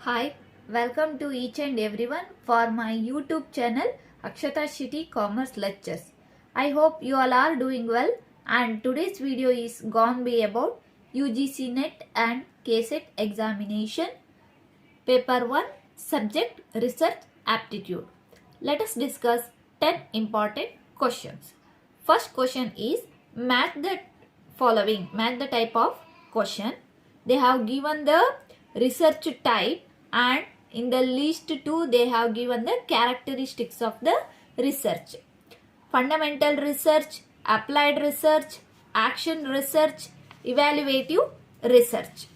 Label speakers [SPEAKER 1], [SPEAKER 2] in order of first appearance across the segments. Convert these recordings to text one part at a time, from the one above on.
[SPEAKER 1] Hi, welcome to each and everyone for my YouTube channel Akshata Shitty Commerce Lectures. I hope you all are doing well, and today's video is going to be about UGC NET and kset examination paper 1 subject Research Aptitude. Let us discuss 10 important questions. First question is match the following, match the type of question. They have given the research type and in the list 2 they have given the characteristics of the research. Fundamental research, applied research, action research, evaluative research.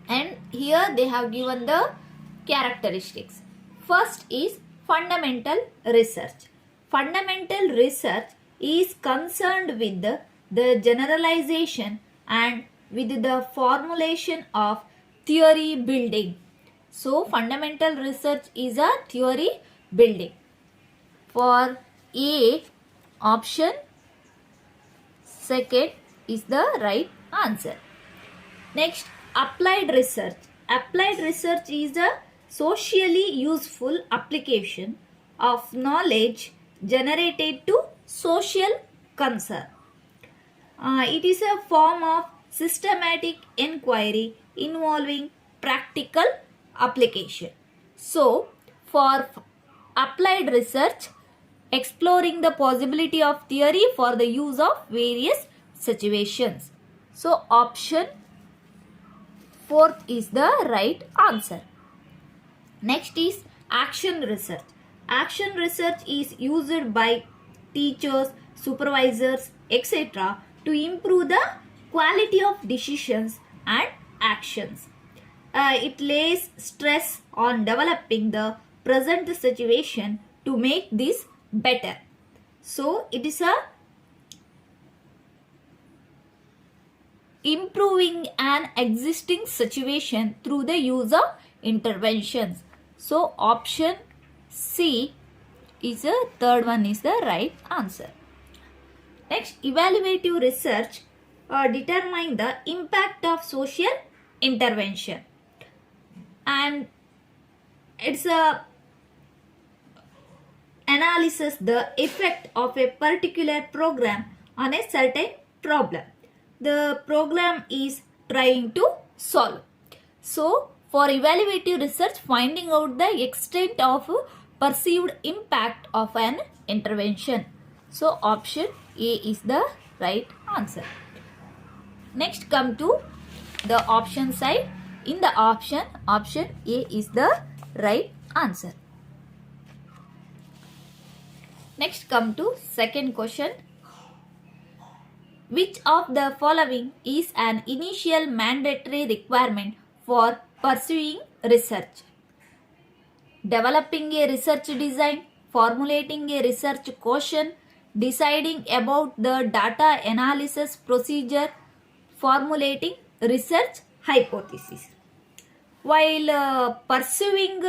[SPEAKER 1] And here they have given the characteristics. First is fundamental research. Fundamental research is concerned with the generalization and with the formulation of theory building. So fundamental research is a theory building. For A option second is the right answer. Next, applied research. Applied research is a socially useful application of knowledge generated to social concern. It is a form of systematic inquiry involving practical application. So, for applied research, exploring the possibility of theory for the use of various situations. So, option fourth is the right answer. Next is action research. Action research is used by teachers, supervisors, etc. to improve the quality of decisions and actions. It lays stress on developing the present situation to make this better. So, it is a improving an existing situation through the use of interventions. So, option C is the third one is the right answer. Next, evaluative research determine the impact of social intervention, and it's a analysis the effect of a particular program on a certain problem the program is trying to solve. So, for evaluative research, finding out the extent of perceived impact of an intervention. So, option A is the right answer. Next, come to the option side. In the option A is the right answer. Next, come to second question. Which of the following is an initial mandatory requirement for pursuing research? Developing a research design, formulating a research question, deciding about the data analysis procedure, formulating research hypothesis. While pursuing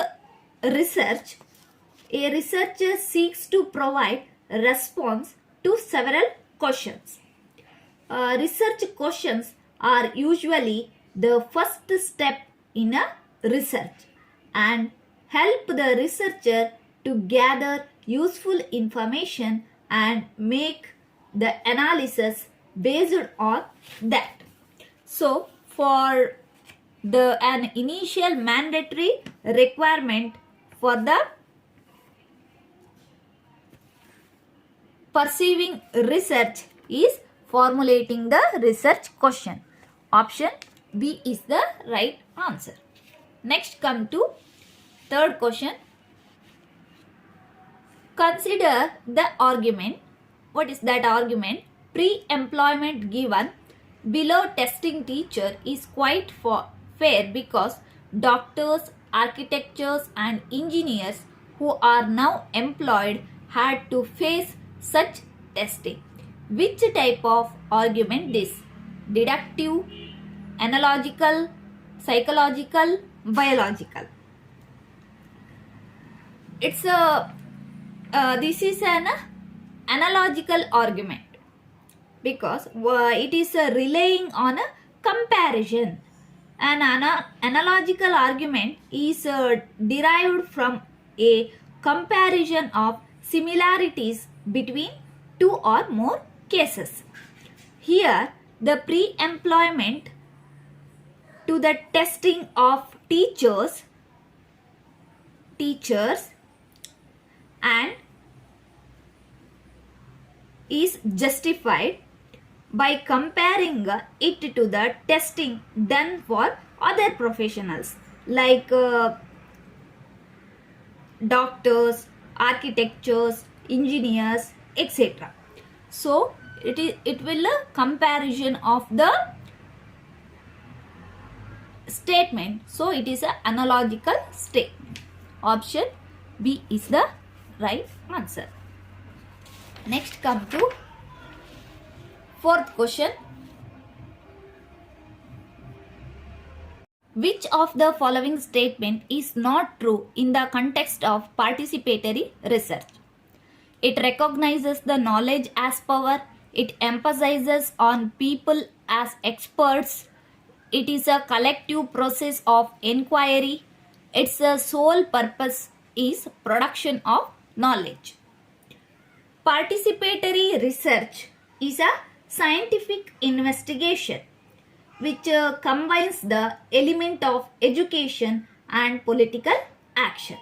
[SPEAKER 1] research, a researcher seeks to provide response to several questions. Research questions are usually the first step in a research and help the researcher to gather useful information and make the analysis based on that. So, for an initial mandatory requirement for the pursuing research is formulating the research question. Option B is the right answer. Next, come to third question. Consider the argument. What is that argument? Pre-employment given below testing teacher is quite fair because doctors, architects and engineers who are now employed had to face such testing. Which type of argument this? Deductive, analogical, psychological, biological? It's this is an analogical argument because it is relying on a comparison. An analogical argument is derived from a comparison of similarities between two or more cases. Here, the pre-employment to the testing of teachers and is justified by comparing it to the testing done for other professionals like doctors, architects, engineers, etc. So it will a comparison of the statement. So it is an analogical statement. Option B is the right answer. Next come to fourth question. Which of the following statement is not true in the context of participatory research? It recognizes the knowledge as power. It emphasizes on people as experts. It is a collective process of inquiry. Its sole purpose is production of knowledge. Participatory research is a scientific investigation which combines the element of education and political action.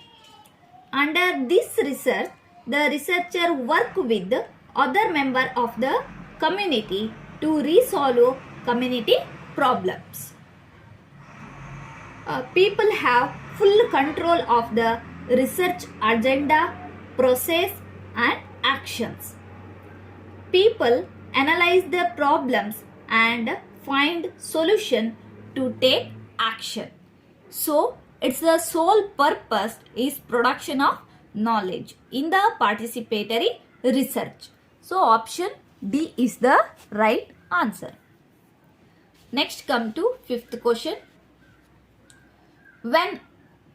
[SPEAKER 1] Under this research, the researcher works with other members of the community to resolve community problems. People have full control of the research agenda, process and actions. People analyze the problems and find solution to take action. So its the sole purpose is production of knowledge in the participatory research. So option D is the right answer. Next come to fifth question. When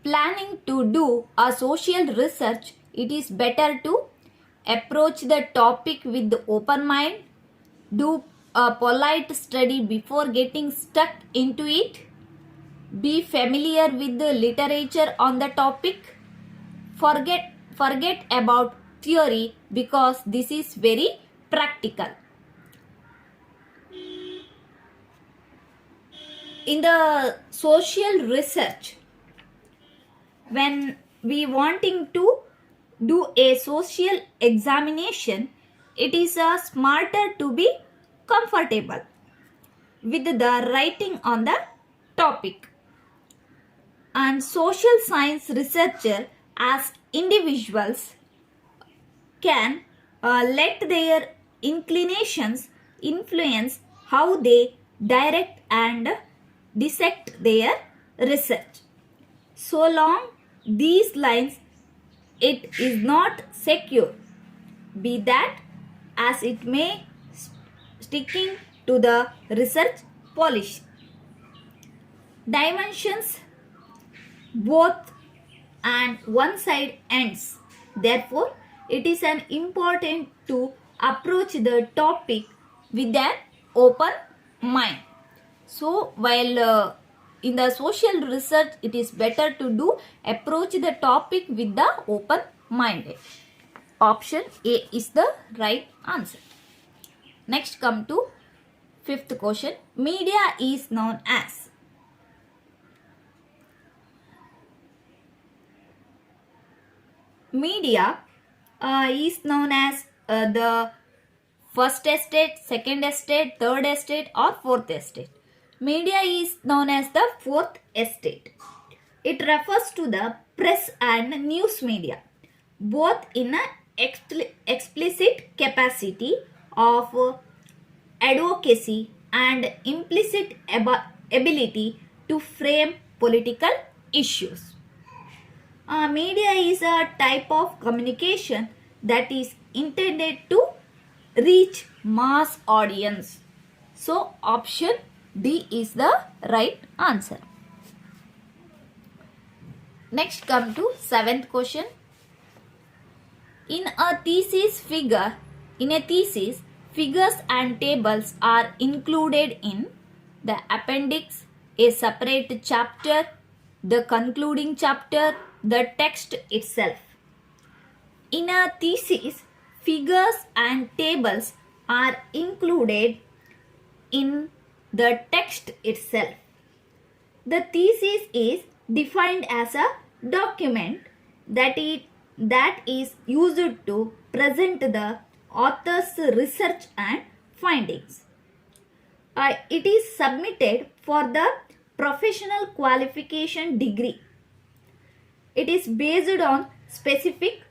[SPEAKER 1] planning to do a social research, it is better to approach the topic with the open mind, do a polite study before getting stuck into it, be familiar with the literature on the topic, forget about theory because this is very practical. In the social research, when we wanting to do a social examination, it is smarter to be comfortable with the writing on the topic. And social science researcher as individuals can let their inclinations influence how they direct and dissect their research. So long these lines, it is not secure, be that as it may, sticking to the research policy. Dimensions both and one side ends. Therefore, it is an important to approach the topic with an open mind. So, while in the social research, it is better to do approach the topic with the open minded. Option A is the right answer. Next come to fifth question. Media is known as. Media is known as the first estate, second estate, third estate or fourth estate. Media is known as the fourth estate. It refers to the press and news media, both in an explicit capacity of advocacy and implicit ability to frame political issues. Media is a type of communication that is intended to reach mass audience. So option D is the right answer. Next come to seventh question. In a thesis, figures and tables are included in the appendix, a separate chapter, the concluding chapter, the text itself. In a thesis, figures and tables are included in the text itself. The thesis is defined as a document that is used to present the author's research and findings. It is submitted for the professional qualification degree. It is based on specific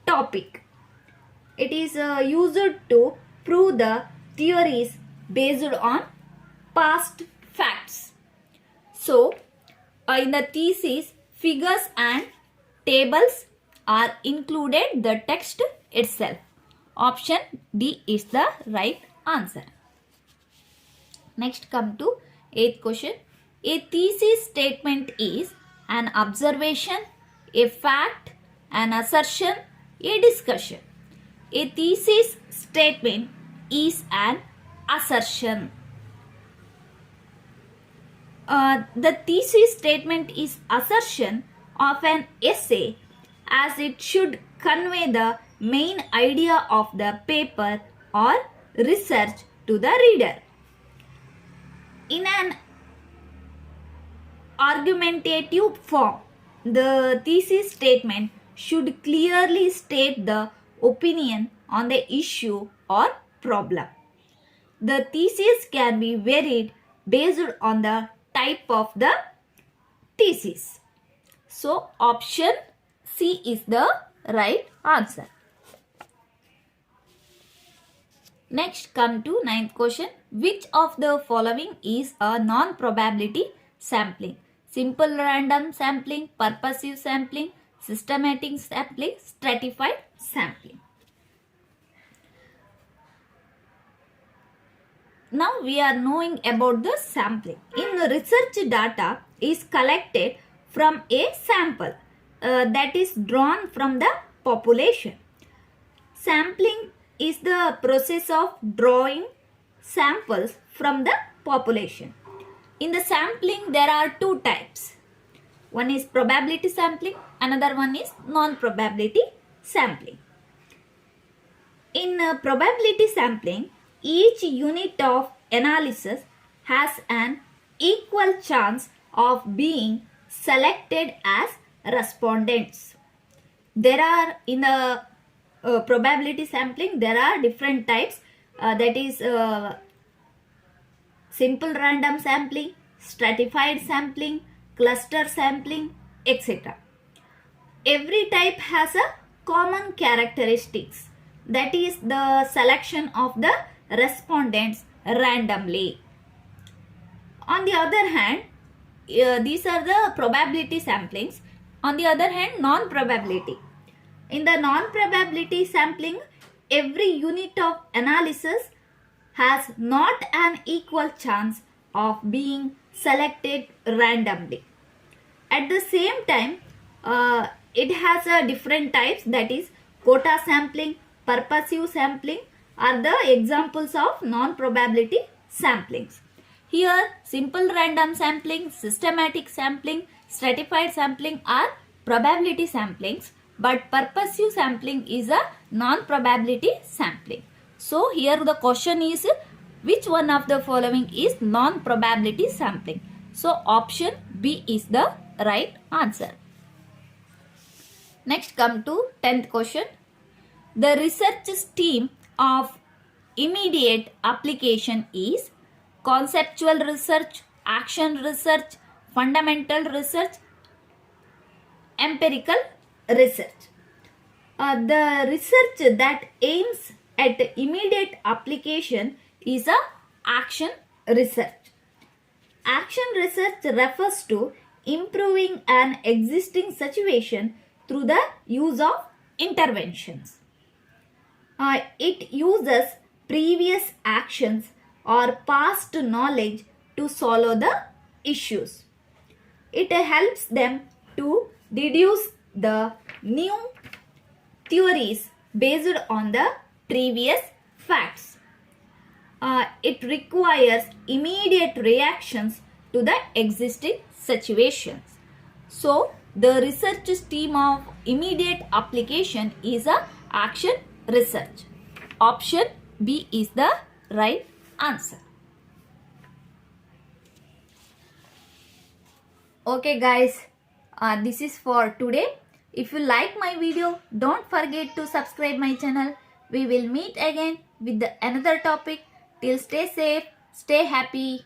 [SPEAKER 1] topic. It is used to prove the theories based on past facts. So, in the thesis, figures and tables are included the text itself. Option D is the right answer. Next, come to 8th question. A thesis statement is an observation, a fact, an assertion, a discussion. A thesis statement is an assertion. The thesis statement is assertion of an essay as it should convey the main idea of the paper or research to the reader. In an argumentative form, the thesis statement should clearly state the opinion on the issue or problem. The thesis can be varied based on the type of the thesis. So, option C is the right answer. Next, come to 9th question. Which of the following is a non-probability sampling? Simple random sampling, purposive sampling, systematic sampling, stratified sampling. Now we are knowing about the sampling. In research, data is collected from a sample that is drawn from the population. Sampling is the process of drawing samples from the population. In the sampling, there are two types. One is probability sampling, another one is non-probability sampling. In probability sampling, each unit of analysis has an equal chance of being selected as respondents. There are in the probability sampling, there are different types, that is simple random sampling, stratified sampling, cluster sampling, etc. Every type has a common characteristics, that is the selection of the respondents randomly. On the other hand, these are the probability samplings. On the other hand, non-probability. In the non-probability sampling, every unit of analysis has not an equal chance of being selected randomly. At the same time, it has different types, that is quota sampling, purposive sampling are the examples of non-probability samplings. Here, simple random sampling, systematic sampling, stratified sampling are probability samplings, but purposive sampling is a non-probability sampling. So, here the question is, which one of the following is non-probability sampling? So, option B is the right answer. Next, come to 10th question. The research stream of immediate application is conceptual research, action research, fundamental research, empirical research. The research that aims at immediate application is a action research. Action research refers to improving an existing situation through the use of interventions. It uses previous actions or past knowledge to solve the issues. It helps them to deduce the new theories based on the previous facts. It requires immediate reactions to the existing situations. So, the research stream of immediate application is a action research. Option B is the right answer. Okay guys, this is for today. If you like my video, don't forget to subscribe my channel. We will meet again with another topic. Till stay safe, stay happy.